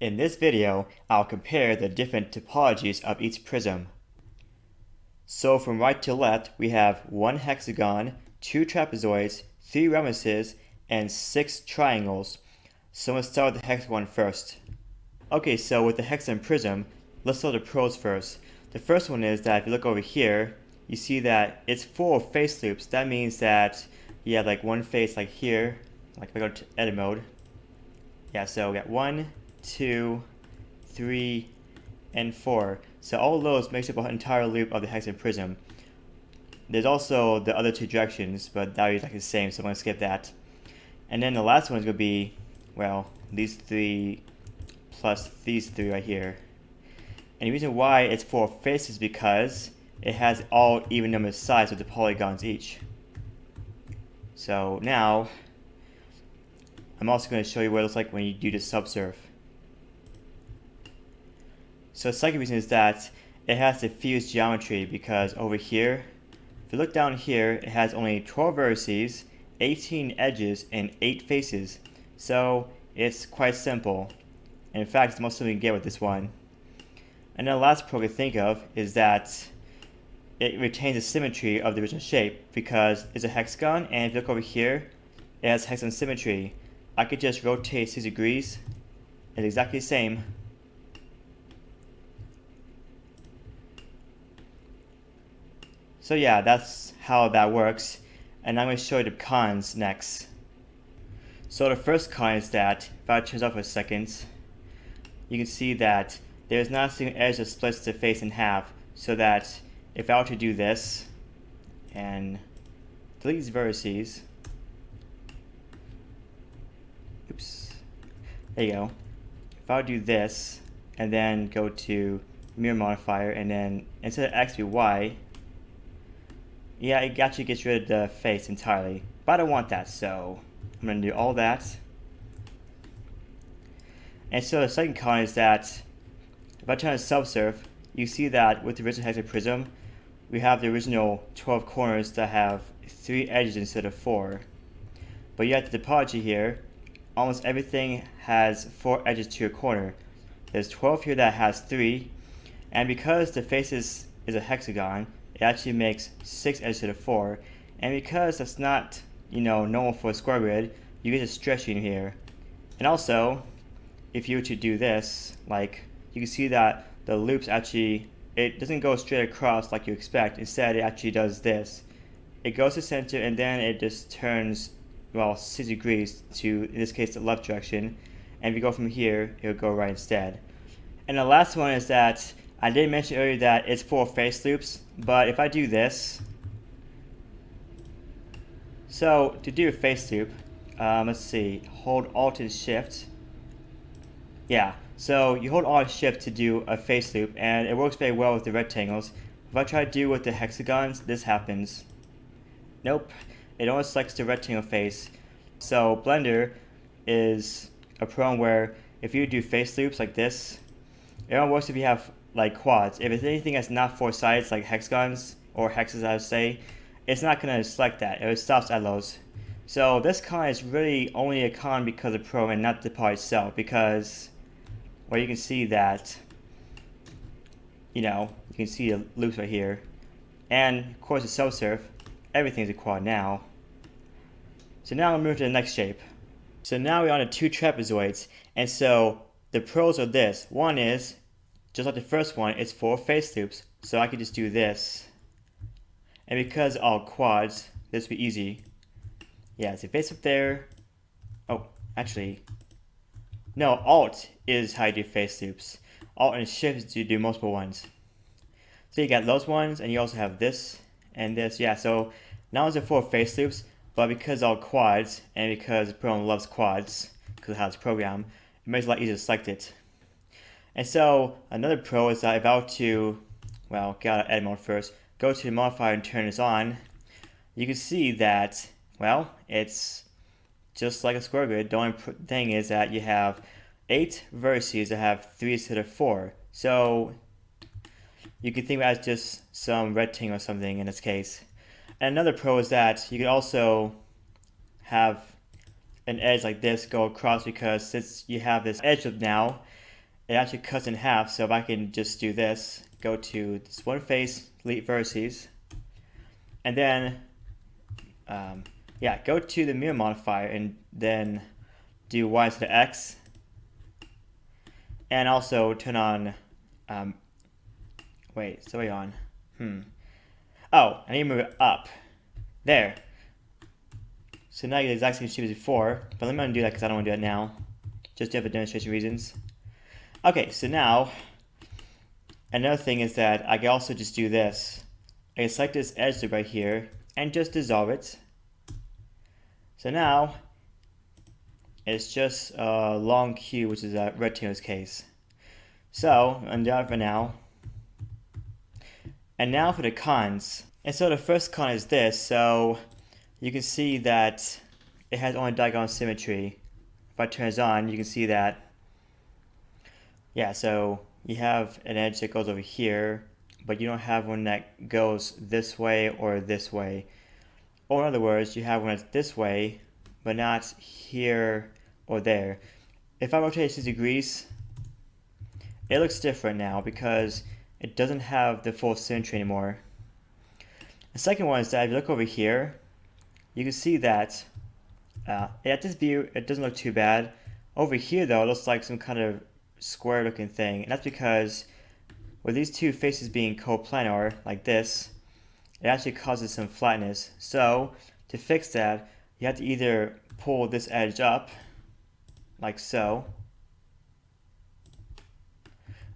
In this video, I'll compare the different topologies of each prism. So from right to left, we have one hexagon, two trapezoids, three rhombuses, and six triangles. So let's start with the hexagon first. Okay, so with the hexagon prism, let's look at the pros first. The first one is that if you look over here, you see that it's full of face loops. That means that you have like one face like here, like if I go to edit mode. Yeah, so we got 1, 2, 3, and 4. So all of those makes up an entire loop of the hexagon prism. There's also the other two directions, but that is like the same, so I'm going to skip that. And then the last one is going to be, well, these three plus these three right here. And the reason why it's 4 faces is because it has all even number sides of the polygons each. So now, I'm also going to show you what it looks like when you do the subsurf. So the second reason is that it has diffuse geometry because over here, if you look down here, it has only 12 vertices, 18 edges, and 8 faces. So it's quite simple. And in fact, it's the most simple you can get with this one. And then the last pro I can think of is that it retains the symmetry of the original shape because it's a hexagon, and if you look over here, it has hexagon symmetry. I could just rotate 6 degrees. It's exactly the same. So yeah, that's how that works. And I'm going to show you the cons next. So the first con is that, if I turn this off for a second, you can see that there's not a single edge that splits the face in half. So that if I were to do this, and delete these vertices, oops, there you go. If I would do this, and then go to mirror modifier, and then instead of X be Y, yeah, it actually gets rid of the face entirely. But I don't want that, so I'm going to do all that. And so the second con is that if I turn on subsurf, you see that with the original hexagon prism, we have the original 12 corners that have 3 edges instead of 4. But yet the topology here, almost everything has 4 edges to a corner. There's 12 here that has 3, and because the face is a hexagon, it actually makes 6 edges to the 4. And because that's not, normal for a square grid, you get a stretching here. And also, if you were to do this, like, you can see that the loops actually, it doesn't go straight across like you expect. Instead, it actually does this. It goes to center, and then it just turns, well, 6 degrees to, in this case, the left direction. And if you go from here, it will go right instead. And the last one is that I did mention earlier that it's 4 face loops, but if I do this, so to do a face loop, let's see, hold Alt and Shift. Yeah, so you hold Alt and Shift to do a face loop, and it works very well with the rectangles. If I try to do with the hexagons, this happens. Nope, it only selects the rectangle face. So Blender is a program where if you do face loops like this, it only works if you have like quads. If it's anything that's not 4 sides, like hexagons or hexes, I would say, it's not going to select that. It stops at those. So this con is really only a con because of the program and not the part itself, because where you can see that, you can see the loops right here. And of course the subsurf, everything's a quad now. So now we'll move to the next shape. So now we're on to 2 trapezoids. And so the pros of this, one is, just like the first one, it's 4 face loops. So I could just do this. And because all quads, this will be easy. Yeah, it's a face up there. Oh, actually, no, Alt is how you do face loops. Alt and Shift is to do multiple ones. So you got those ones, and you also have this and this. Yeah, so now it's 4 face loops, but because all quads, and because the program loves quads, because of how it's programmed, it makes it a lot easier to select it. And so another pro is that if I were to, well, get out of edit mode first, go to the modifier and turn this on, you can see that, well, it's just like a square grid. The only thing is that you have 8 vertices that have 3 instead of 4. So you can think of it as just some rectangle or something in this case. And another pro is that you can also have an edge like this go across, because since you have this edge loop now, it actually cuts in half. So if I can just do this, go to this one face, delete vertices, and then yeah, go to the mirror modifier and then do y instead of x, and also turn on wait, so wait on oh, I need to move it up there. So now you get the exact same shape as before, but let me undo that because I don't want to do that now, just for demonstration reasons. Okay, so now another thing is that I can also just do this. I can select this edge loop right here and just dissolve it. So now it's just a long cube, which is a rectangle's case. So undo that for now. And now for the cons. And so the first con is this. So you can see that it has only diagonal symmetry. If I turn this on, you can see that, yeah, so you have an edge that goes over here, but you don't have one that goes this way or this way. Or in other words, you have one that's this way, but not here or there. If I rotate 60 degrees, it looks different now because it doesn't have the full symmetry anymore. The second one is that if you look over here, you can see that at this view, it doesn't look too bad. Over here, though, it looks like some kind of square-looking thing, and that's because with these two faces being coplanar, like this, it actually causes some flatness. So, to fix that, you have to either pull this edge up, like so,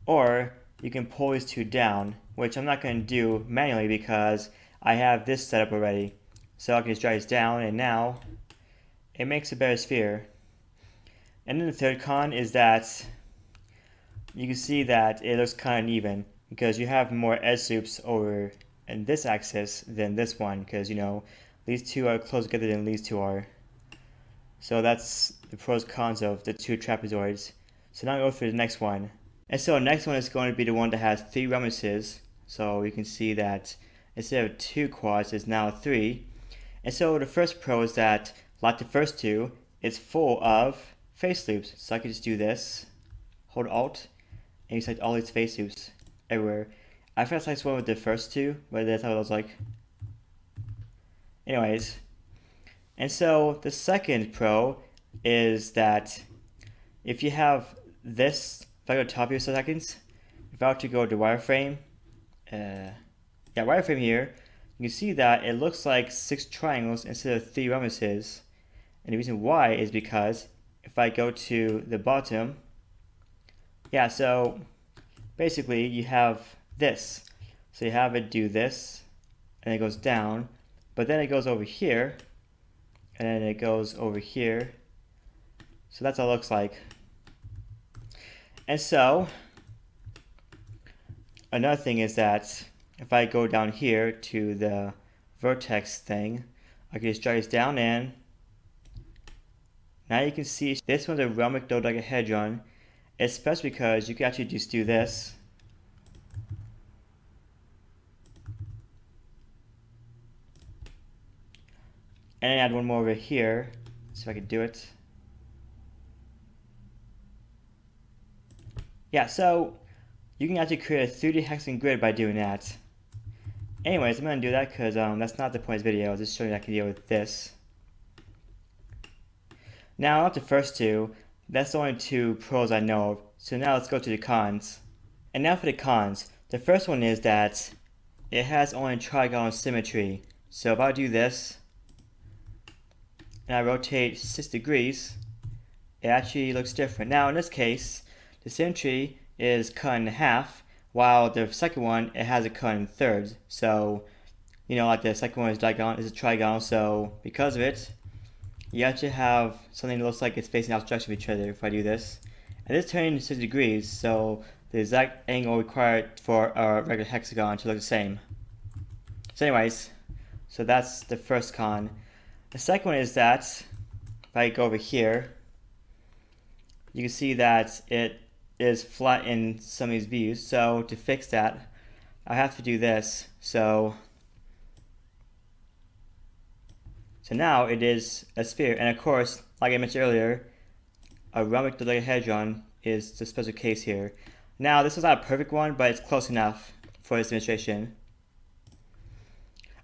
or you can pull these two down, which I'm not going to do manually because I have this set up already. So I can just drag this down, and now it makes a better sphere. And then the third con is that you can see that it looks kind of uneven because you have more edge loops over in this axis than this one, because, you know, these two are closer together than these two are. So that's the pros and cons of the two trapezoids. So now I'll go through the next one. And so the next one is going to be the one that has 3 rhombus's. So you can see that instead of 2 quads, it's now 3. And so the first pro is that, like the first two, it's full of face loops. So I can just do this, hold Alt, and you select all these face loops everywhere. I feel like one with the first two, but that's how it looks like. Anyways, and so the second pro is that if you have this, if I go to top here for seconds, if I were to go to wireframe, wireframe here, you can see that it looks like 6 triangles instead of 3 rhombus's. And the reason why is because if I go to the bottom, yeah, so basically you have this. So you have it do this, and it goes down, but then it goes over here, and then it goes over here. So that's how it looks like. And so another thing is that if I go down here to the vertex thing, I can just drag this down in. Now you can see this one's a rhombic dodecahedron, especially because you can actually just do this. And then add one more over here. See if I can do it. Yeah, so you can actually create a 3D hexagon grid by doing that. Anyways, I'm going to do that because that's not the point of this video. I was just showing you I can deal with this. Now, not the first two. That's the only 2 pros I know of. So now let's go to the cons. And now for the cons. The first one is that it has only trigonal symmetry. So if I do this, and I rotate 6 degrees, it actually looks different. Now in this case, the symmetry is cut in half, while the second one, it has it cut in thirds. So, you know, like the second one is diagonal, is a trigonal, so because of it, you actually have something that looks like it's facing out direction of each other if I do this. And this turns 60 degrees, so the exact angle required for a regular hexagon to look the same. So anyways, so that's the first con. The second one is that if I go over here, you can see that it is flat in some of these views. So to fix that, I have to do this. So now it is a sphere. And of course, like I mentioned earlier, a rhombic dodecahedron is the special case here. Now, this is not a perfect one, but it's close enough for this demonstration.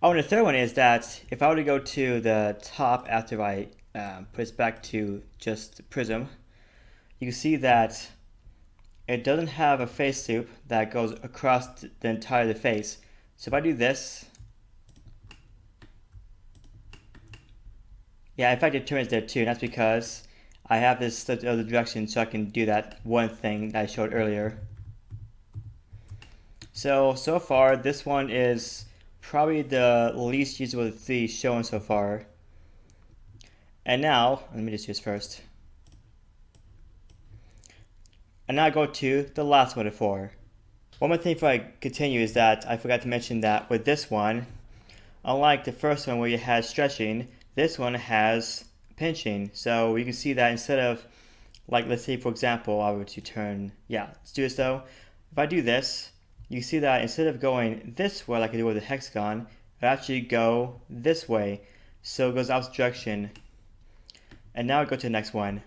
Oh, and the third one is that if I were to go to the top after I put this back to just Prism, you can see that it doesn't have a face loop that goes across the entire of the face. So if I do this, yeah, in fact it turns there too, and that's because I have this other direction so I can do that one thing that I showed earlier. So far this one is probably the least usable of the three shown so far. And now, let me just use first. And now I go to the last one of four. One more thing before I continue is that I forgot to mention that with this one, unlike the first one where you had stretching, this one has pinching. So you can see that instead of, like, let's say for example, I were to turn, let's do this though. If I do this, you see that instead of going this way like I do with the hexagon, I actually go this way. So it goes opposite direction. And now I go to the next one.